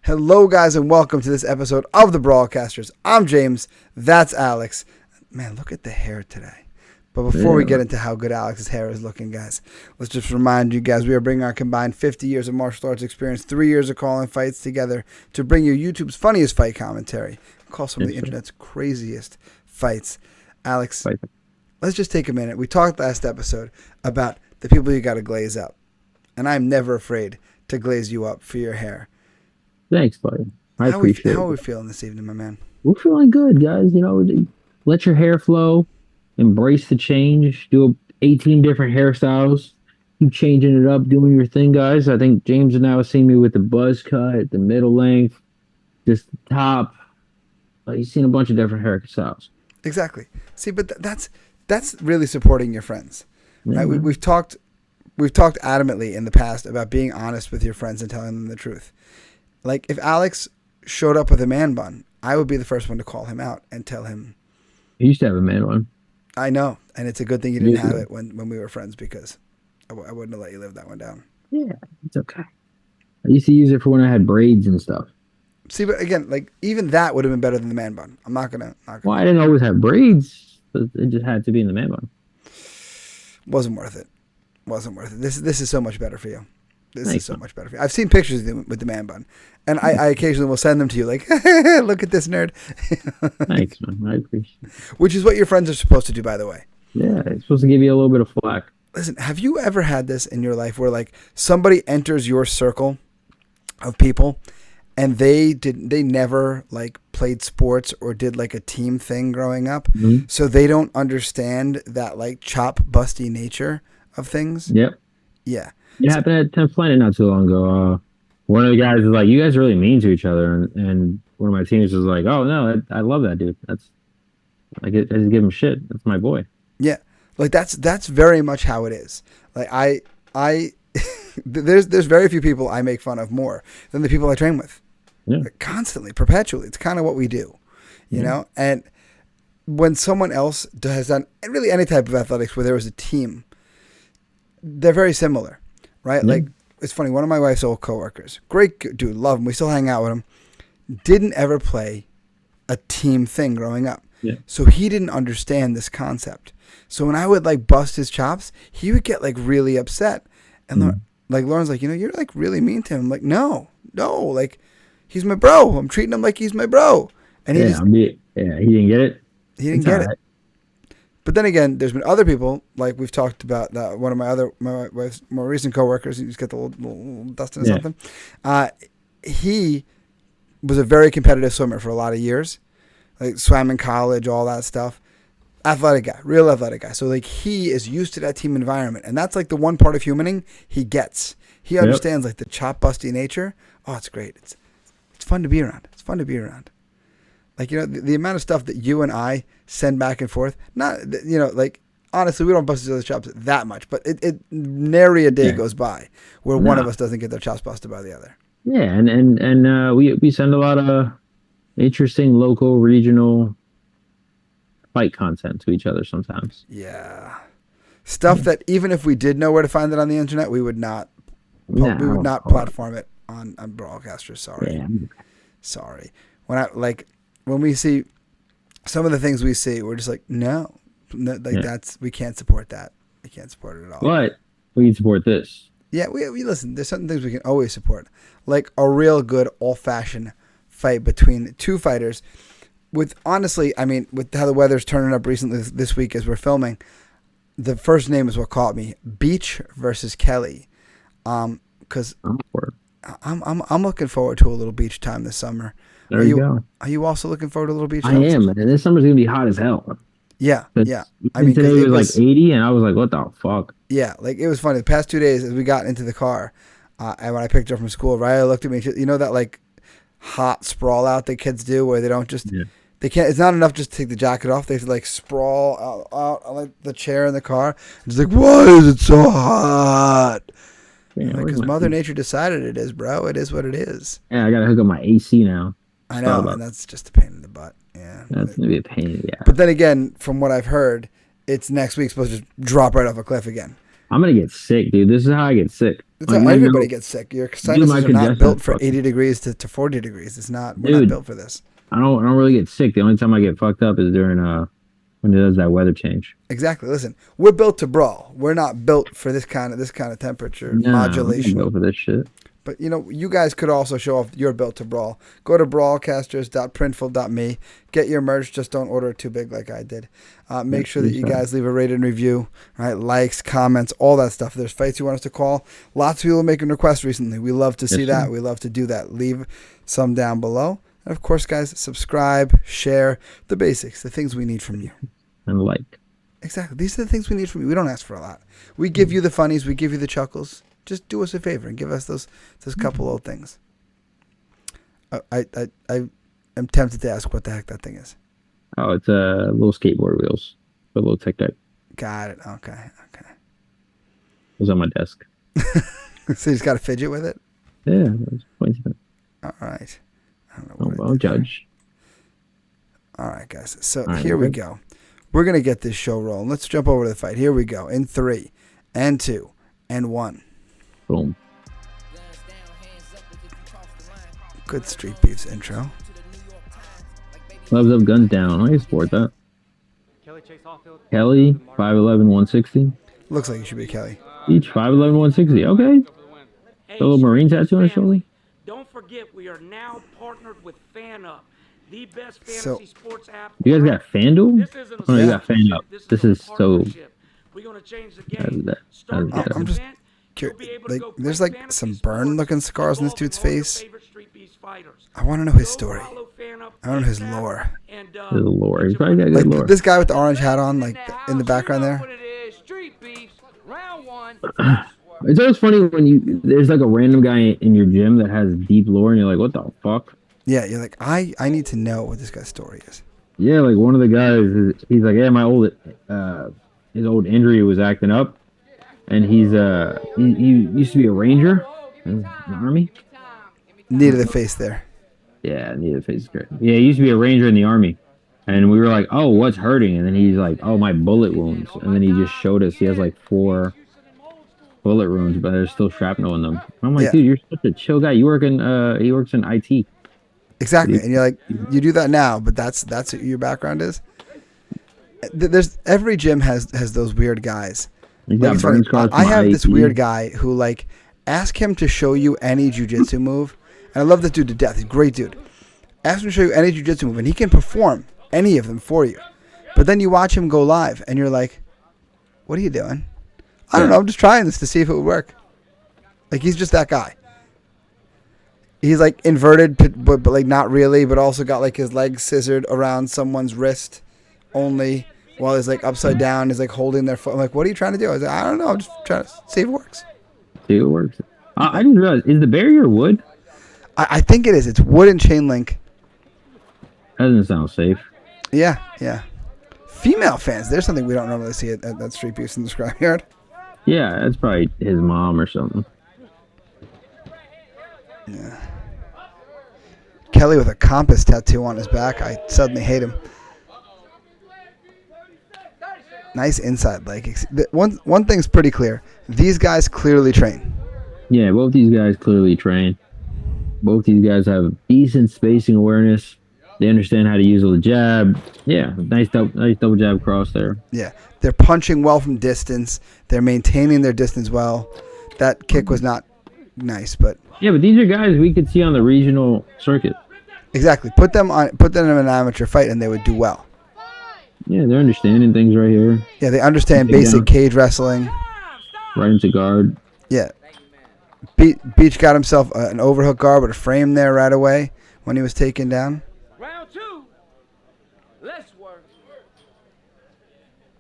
Hello, guys, and welcome to this episode of the Brawlcasters. I'm James. That's Alex. Man, look at the hair today. But before we get into how good Alex's hair is looking, guys, let's just remind you guys we are bringing our combined 50 years of martial arts experience, 3 years of calling fights together to bring you YouTube's funniest fight commentary. Call some of the internet's craziest fights. Alex, let's just take a minute. We talked last episode about the people you got to glaze up. And I'm never afraid to glaze you up for your hair. Thanks, buddy. I appreciate it. How are we feeling this evening, my man? We're feeling good, guys. You know, let your hair flow. Embrace the change. Do 18 different hairstyles. Keep changing it up, doing your thing, guys. I think James has now seen me with the buzz cut, the middle length, just the top. He's seen a bunch of different hairstyles. Exactly. See, but that's really supporting your friends. Right? We've talked adamantly in the past about being honest with your friends and telling them the truth. Like, if Alex showed up with a man bun, I would be the first one to call him out and tell him. He used to have a man bun. I know, and it's a good thing you didn't have it when we were friends, because I wouldn't have let you live that one down. Yeah, it's okay. I used to use it for when I had braids and stuff. See, but again, like, even that would have been better than the man bun. I'm not gonna. Well, I didn't always have braids. It just had to be in the man bun. Wasn't worth it. This is so much better for you. This is so much better for you. I've seen pictures of you with the man bun, and I occasionally will send them to you, like, look at this nerd. Thanks, man. I appreciate it. Which is what your friends are supposed to do, by the way. Yeah, it's supposed to give you a little bit of flack. Listen, have you ever had this in your life where, like, somebody enters your circle of people and they never, like, played sports or did, like, a team thing growing up, so they don't understand that, like, chop busty nature of things? Yep. Yeah. It happened at 10th Planet not too long ago. One of the guys was like, "You guys are really mean to each other," and one of my teammates was like, "Oh no, I love that dude. That's like, I just give him shit. That's my boy." Yeah, like that's very much how it is. Like I there's very few people I make fun of more than the people I train with. Yeah. Like, constantly, perpetually. It's kind of what we do, you know. And when someone else has done really any type of athletics where there was a team, they're very similar. Right? Like, it's funny. One of my wife's old coworkers, great dude, love him. We still hang out with him. Didn't ever play a team thing growing up. Yeah. So he didn't understand this concept. So when I would, like, bust his chops, he would get, like, really upset. And Lauren's like, you're, like, really mean to him. I'm like, no, like, he's my bro. I'm treating him like he's my bro. And he he didn't get it. He didn't get it. But then again, there's been other people, like we've talked about, that one of my wife's more recent coworkers, he's got the little Dustin or something. He was a very competitive swimmer for a lot of years, like swam in college, all that stuff. Athletic guy, real athletic guy. So, like, he is used to that team environment, and that's, like, the one part of humaning he gets. He understands, like, the chop busty nature. Oh, it's great. It's fun to be around. It's fun to be around. Like, the amount of stuff that you and I send back and forth, not, like, honestly, we don't bust each other's chops that much, but it nary a day goes by where one of us doesn't get their chops busted by the other. Yeah, and we send a lot of interesting local, regional fight content to each other sometimes. Yeah. Stuff that even if we did know where to find it on the internet, we would not platform it on Brawlcasters. Sorry. Yeah. Sorry. When we see some of the things we see, we're just like, no, we can't support that. We can't support it at all. But we can support this. Yeah, we listen. There's certain things we can always support, like a real good old-fashioned fight between two fighters. With how the weather's turning up recently this week as we're filming, the first name is what caught me: Beach versus Kelly. Because I'm looking forward to a little beach time this summer. There you go. Are you also looking forward to a little beach? I am, and this summer's gonna be hot as hell. Yeah. Today it was like 80, and I was like, "What the fuck?" Yeah, like, it was funny. The past 2 days, as we got into the car, and when I picked her up from school, Riley looked at me. You know that, like, hot sprawl out that kids do, where they don't just they can't. It's not enough just to take the jacket off. They have to, like, sprawl out on, like, the chair in the car. It's like, why is it so hot? Because Mother Nature decided it is, bro. It is what it is. Yeah, I gotta hook up my AC now. I know, and that's just a pain in the butt. Yeah, that's gonna be a pain. Yeah. But then again, from what I've heard, it's next week supposed to just drop right off a cliff again. I'm gonna get sick, dude. This is how I get sick. It's Like how my everybody nose, gets sick. Your dude, my sinuses are not congestion's built for fucking. 80 degrees to 40 degrees. It's not. We're not Dude, built for this. I don't really get sick. The only time I get fucked up is during when it does that weather change. Exactly. Listen, we're built to brawl. We're not built for this kind of temperature Nah, I'm gonna modulation. go for this shit. But you guys could also show off you're built to brawl. Go to brawlcasters.printful.me. Get your merch. Just don't order it too big like I did. Yeah, Make sure that please, you guys leave a rated and review. Right, likes, comments, all that stuff. If there's fights you want us to call. Lots of people making requests recently. We love to see yes, that. sir. We love to do that. Leave some down below. And of course, guys, subscribe, share, the basics, the things we need from you. And like. Exactly. These are the things we need from you. We don't ask for a lot. We give you the funnies. We give you the chuckles. Just do us a favor and give us those couple old things. I am tempted to ask what the heck that thing is. Oh, it's little skateboard wheels. A little tech deck. Got it. Okay. It was on my desk. So you just got to fidget with it? Yeah, I was pointing at it. All right. I don't know Oh, what I well, did there. judge. All right, guys. So All right, here we good. go. We're going to get this show rolling. Let's jump over to the fight. Here we go. In 3 and 2 and 1. Boom. Good Street Beefs intro. Gloves up, guns down. I can support that. Kelly, 5'11", 160. Looks like you should be Kelly. Each 5'11", 160. Okay. A little Marine tattoo on his shoulder. Don't forget, we are now partnered with FanUp, the best So- fantasy sports app. You guys got FanDuel? This isn't a Oh, you Yeah. got FanUp. This is so. partnership. We're gonna change the game. That- Start that's- next I'm just event, Cur- you'll be able to like, go there's play like fantasy some sports burn-looking scars on this involving dude's all your face. favorite Streetbeefs fighters. I want to know his Go story. follow FanUp I want to know his ASAP, lore. and, His lore. get He's your probably got money good Like lore. this guy with the orange hat on, like in the background You know there. what it is. Street beefs, round one. It's always funny when there's like a random guy in your gym that has deep lore, and you're like, what the fuck? Yeah, you're like, I need to know what this guy's story is. Yeah, like one of the guys, he's like, yeah, his old injury was acting up, and he used to be a ranger in the army. Knee to the face there. Yeah, neither face is great. Yeah, he used to be a ranger in the army, and we were like, oh, what's hurting? And then he's like, oh, my bullet wounds, and then he just showed us he has like 4 bullet wounds, but there's still shrapnel in them. I'm like, Yeah. dude, you're such a chill guy. He works in IT. Exactly, and you're like, you do that now, but that's what your background is. There's every gym has those weird guys. He's Like, got it's funny. burn scars I from have this IT. weird guy who like ask him to show you any jujitsu move, and I love this dude to death. He's a great dude. Ask him to show you any jujitsu move, and he can perform any of them for you. But then you watch him go live, and you're like, "What are you doing?" I don't know. I'm just trying this to see if it would work. Like he's just that guy. He's like inverted, but like not really, but also got like his legs scissored around someone's wrist only, while he's like upside down. He's like holding their foot. I'm like, what are you trying to do? I was like, I don't know. I'm just trying to see if it works. See, it works. I didn't realize, is the barrier wood? I think it is. It's wood and chain link. That doesn't sound safe. Yeah. Female fans. There's something we don't normally see at Street Beefs in the Scrapyard. Yeah, that's probably his mom or something. Yeah. Kelly with a compass tattoo on his back. I suddenly hate him. Nice inside leg. One thing's pretty clear. These guys clearly train. Yeah, both these guys clearly train. Both these guys have decent spacing awareness. They understand how to use the jab. Yeah, nice double jab cross there. Yeah. They're punching well from distance. They're maintaining their distance well. That kick was not nice, but Yeah, but these are guys we could see on the regional circuit. exactly. Put them in an amateur fight and they would do well. Yeah, they're understanding things right here. Yeah, they understand basic cage wrestling. Right into guard. Yeah. Beach got himself an overhook guard with a frame there right away when he was taken down. Round two. Let's work.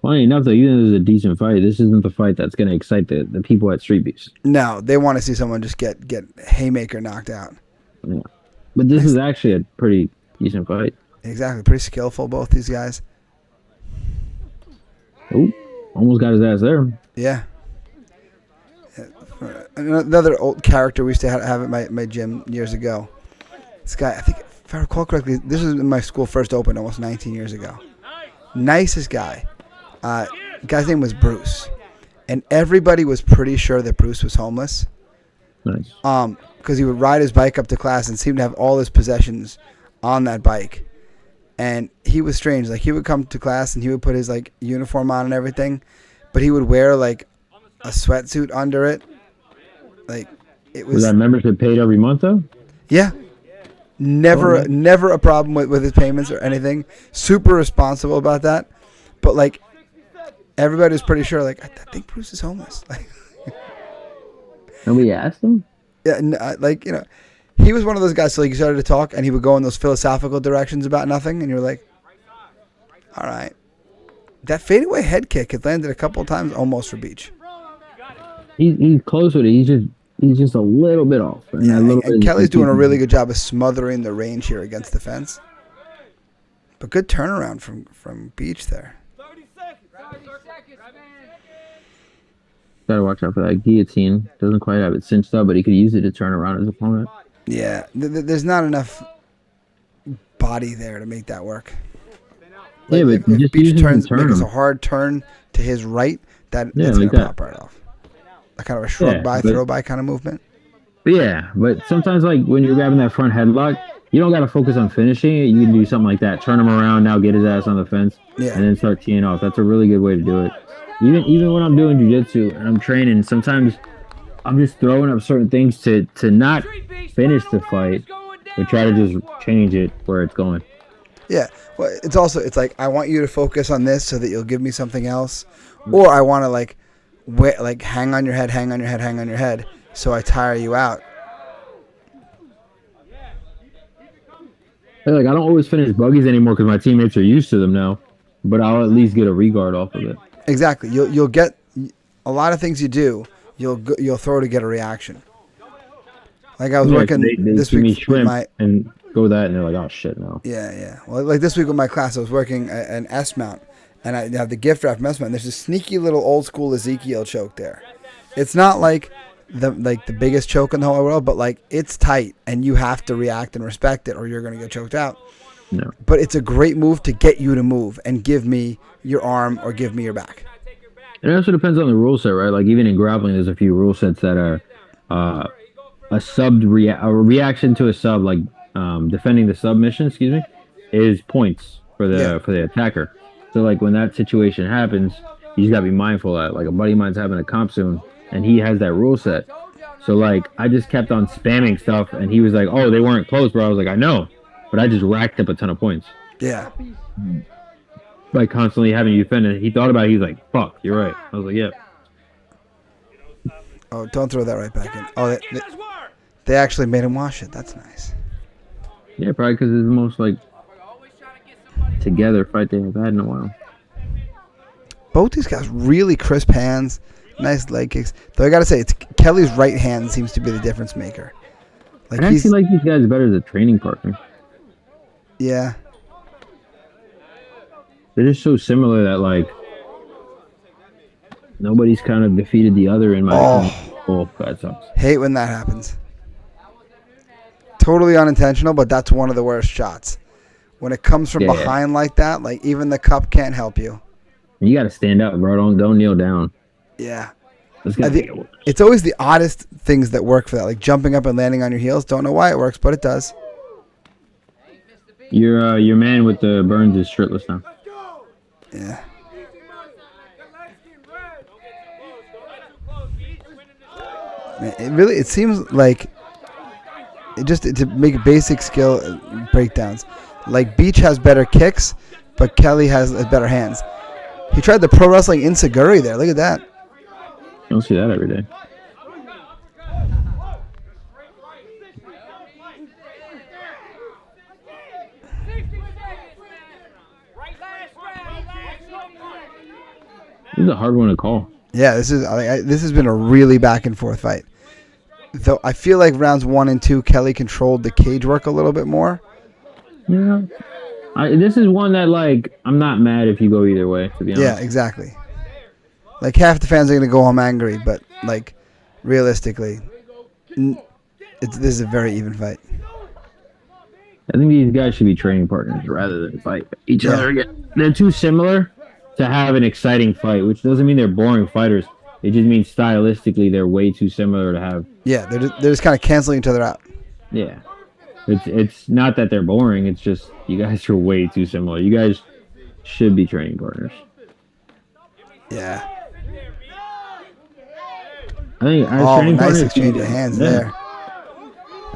Funny enough, though, even though this is a decent fight, this isn't the fight that's going to excite the people at Street Beefs. No, they want to see someone just get haymaker knocked out. Yeah. But this is actually a pretty decent fight. Exactly. Pretty skillful, both these guys. Oh, almost got his ass there. Yeah. Another old character we used to have at my gym years ago. This guy, I think, if I recall correctly, this was when my school first opened almost 19 years ago. Nicest guy. Guy's name was Bruce. and everybody was pretty sure that Bruce was homeless. Nice. Because he would ride his bike up to class and seem to have all his possessions on that bike. And he was strange. Like, he would come to class and he would put his, like, uniform on and everything, but he would wear, like, a sweatsuit under it. Like, it was that membership paid every month, though? Yeah. Never a problem with his payments or anything. Super responsible about that. But, like, everybody was pretty sure, like, I think Bruce is homeless. Like, nobody asked him? yeah, like, you know, he was one of those guys, so, like, he started to talk, and he would go in those philosophical directions about nothing, and you're like, all right. That fadeaway head kick had landed a couple of times almost for Beach. He's close with it. He's just a little bit off. And Kelly's doing a really good job of smothering the range here against the fence. But good turnaround from Beach there. 30 seconds, man. Gotta watch out for that guillotine. Doesn't quite have it cinched up, but he could use it to turn around his opponent. Yeah, there's not enough body there to make that work. Like, yeah, but if Beach makes a hard turn to his right, that's going to pop right off. A kind of a shrug by, throw by kind of movement. Yeah, but sometimes, like, when you're grabbing that front headlock, you don't got to focus on finishing it. You can do something like that. Turn him around, now get his ass on the fence, and then start teeing off. That's a really good way to do it. Even when I'm doing jiu-jitsu and I'm training, sometimes I'm just throwing up certain things to not finish the fight, but try to just change it where it's going. Yeah, well, it's like, I want you to focus on this so that you'll give me something else, or I want to like hang on your head, so I tire you out. Like, I don't always finish buggies anymore because my teammates are used to them now, but I'll at least get a regard off of it. Exactly, you'll get a lot of things you do. You'll throw to get a reaction. Like, I was working this week with my and go that, and they're like, oh shit, no. Yeah. Well, like this week with my class, I was working an S mount, and I have the gift wrap S mount. There's a sneaky little old school Ezekiel choke there. It's not like the biggest choke in the whole world, but like, it's tight, and you have to react and respect it, or you're gonna get choked out. No. But it's a great move to get you to move and give me your arm or give me your back. It also depends on the rule set, right? Like, even in grappling, there's a few rule sets that are a reaction to a sub, like defending the submission, is points for the attacker. So, like, when that situation happens, you just gotta be mindful that, like, a buddy of mine's having a comp soon, and he has that rule set. So, like, I just kept on spamming stuff, and he was like, "Oh, they weren't close, bro." I was like, "I know," but I just racked up a ton of points. Yeah. By constantly having you defend it. He thought about it. He was like, "Fuck, you're right." I was like, "Yeah." Oh, don't throw that right back in. Oh, they actually made him wash it. That's nice. Yeah, probably because it's the most, like, together fight they've had in a while. Both these guys really crisp hands, nice leg kicks. Though I gotta say, it's Kelly's right hand seems to be the difference maker. Like, I actually like these guys better as a training partner. Yeah. They're just so similar that, like, nobody's kind of defeated the other in my opinion. That sucks. Hate when that happens. Totally unintentional, but that's one of the worst shots. When it comes from behind like that, like, even the cup can't help you. You got to stand up, bro. Don't kneel down. Yeah. It's always the oddest things that work for that, like jumping up and landing on your heels. Don't know why it works, but it does. Your man with the burns is shirtless now. Yeah. Man, it seems like to make basic skill breakdowns. Like, Beach has better kicks, but Kelly has better hands. He tried the pro wrestling Insaguri there. Look at that. You don't see that every day. This is a hard one to call. Yeah, this has been a really back and forth fight. Though I feel like rounds 1 and 2, Kelly controlled the cage work a little bit more. Yeah. This is one that, like, I'm not mad if you go either way, to be honest. Yeah, exactly. Like, half the fans are going to go home angry, but, like, realistically, this is a very even fight. I think these guys should be training partners rather than fight each other again. They're too similar to have an exciting fight, which doesn't mean they're boring fighters. It just means stylistically they're way too similar to have. Yeah, they're just kind of canceling each other out. Yeah, it's not that they're boring. It's just you guys are way too similar. You guys should be training partners. Yeah. I think as Oh, training nice partners, exchange of hands there.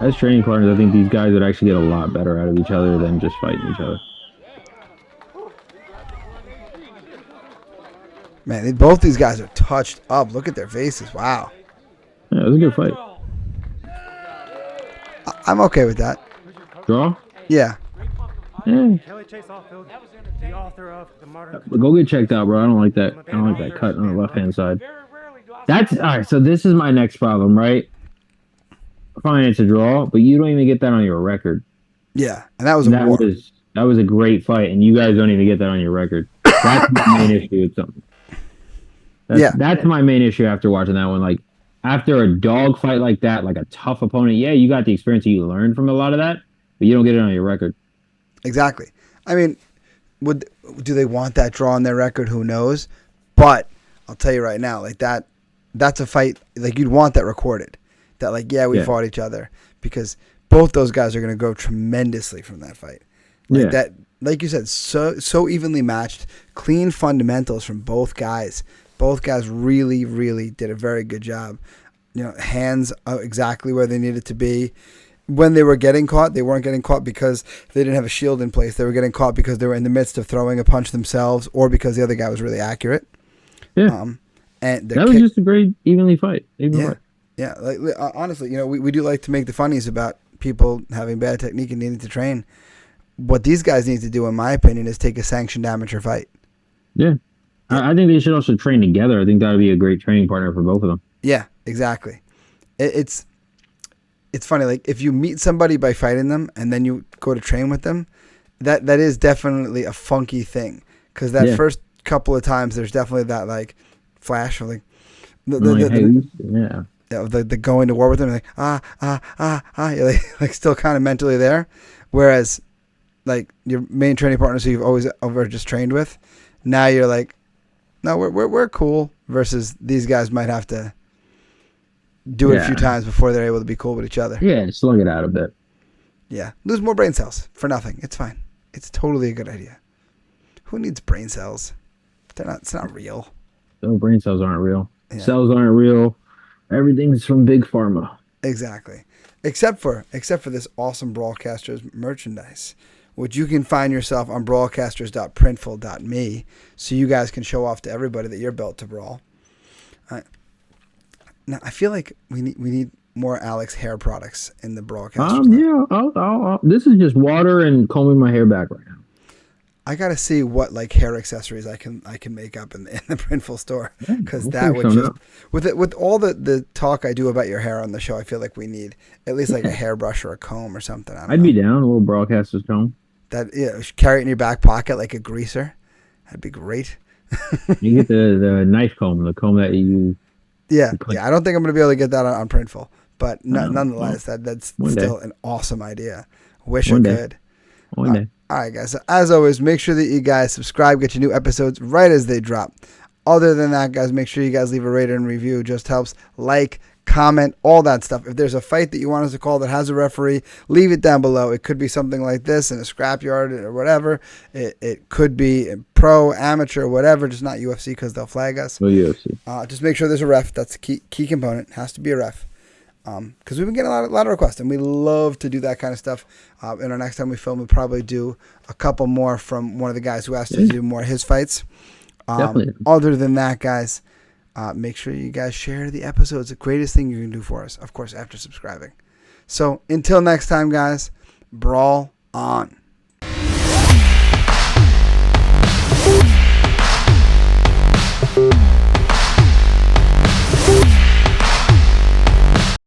As training partners, I think these guys would actually get a lot better out of each other than just fighting each other. Man, both these guys are touched up. Look at their faces. Wow. Yeah, it was a good fight. I'm okay with that. Draw? Yeah. Yeah. Kelly Chase Offfield, the author of the modern. But go get checked out, bro. I don't like that. I don't like that cut on the left hand side. That's all right. So this is my next problem, right? Fine, it's a draw, but you don't even get that on your record. Yeah, and that was a war. That was a great fight, and you guys don't even get that on your record. That's my main issue with something. That's my main issue after watching that one. Like after a dog fight like that, like a tough opponent, yeah, you got the experience and you learned from a lot of that, but you don't get it on your record. Exactly. I mean, do they want that draw on their record? Who knows? But I'll tell you right now, like that's a fight. Like you'd want that recorded. That like, we fought each other, because both those guys are going to grow tremendously from that fight. Like that, like you said, so evenly matched, clean fundamentals from both guys. Both guys really, really did a very good job. You know, hands exactly where they needed to be. When they were getting caught, they weren't getting caught because they didn't have a shield in place. They were getting caught because they were in the midst of throwing a punch themselves, or because the other guy was really accurate. Yeah, and that was just a great evenly fight. Fight. Yeah, like honestly, you know, we do like to make the funnies about people having bad technique and needing to train. What these guys need to do, in my opinion, is take a sanctioned amateur fight. Yeah. I think they should also train together. I think that would be a great training partner for both of them. Yeah, exactly. It's funny. Like if you meet somebody by fighting them and then you go to train with them, that is definitely a funky thing. Because that first couple of times, there's definitely that like flash of like the going to war with them, like you're like still kind of mentally there, whereas like your main training partners who you've always ever just trained with, now you're like, no, we're cool. Versus these guys might have to do it a few times before they're able to be cool with each other. Yeah, slug it out a bit. Yeah, lose more brain cells for nothing. It's fine. It's totally a good idea. Who needs brain cells? It's not real. No, brain cells aren't real. Yeah. Cells aren't real. Everything's from Big Pharma. Exactly. Except for this awesome Brawlcasters merchandise, which you can find yourself on brawlcasters.printful.me, so you guys can show off to everybody that you're built to brawl. Now, I feel like we need more Alex hair products in the Brawlcasters. This is just water and combing my hair back right now. I gotta see what like hair accessories I can make up in the Printful store, because that would just with all the talk I do about your hair on the show, I feel like we need at least like a hairbrush or a comb or something. I'd be down a little Brawlcasters comb. That carry it in your back pocket like a greaser. That'd be great. You get the knife comb, the comb that you. Yeah. I don't think I'm gonna be able to get that on Printful, but nonetheless, that's still an awesome idea. Wish I could. One day. All right, guys. So as always, make sure that you guys subscribe, get your new episodes right as they drop. Other than that, guys, make sure you guys leave a rating and review. It just helps. Like, comment, all that stuff. If there's a fight that you want us to call that has a referee, leave it down below. It could be something like this in a scrapyard or whatever. It could be pro, amateur, whatever, just not UFC because they'll flag us. Well, UFC. Just make sure there's a ref. That's a key component. It has to be a ref. Because we've been getting a lot of requests, and we love to do that kind of stuff. And our next time we film, we'll probably do a couple more from one of the guys who asked us to do more of his fights. Definitely. Other than that, guys, make sure you guys share the episodes. The greatest thing you can do for us, of course, after subscribing. So until next time, guys, brawl on.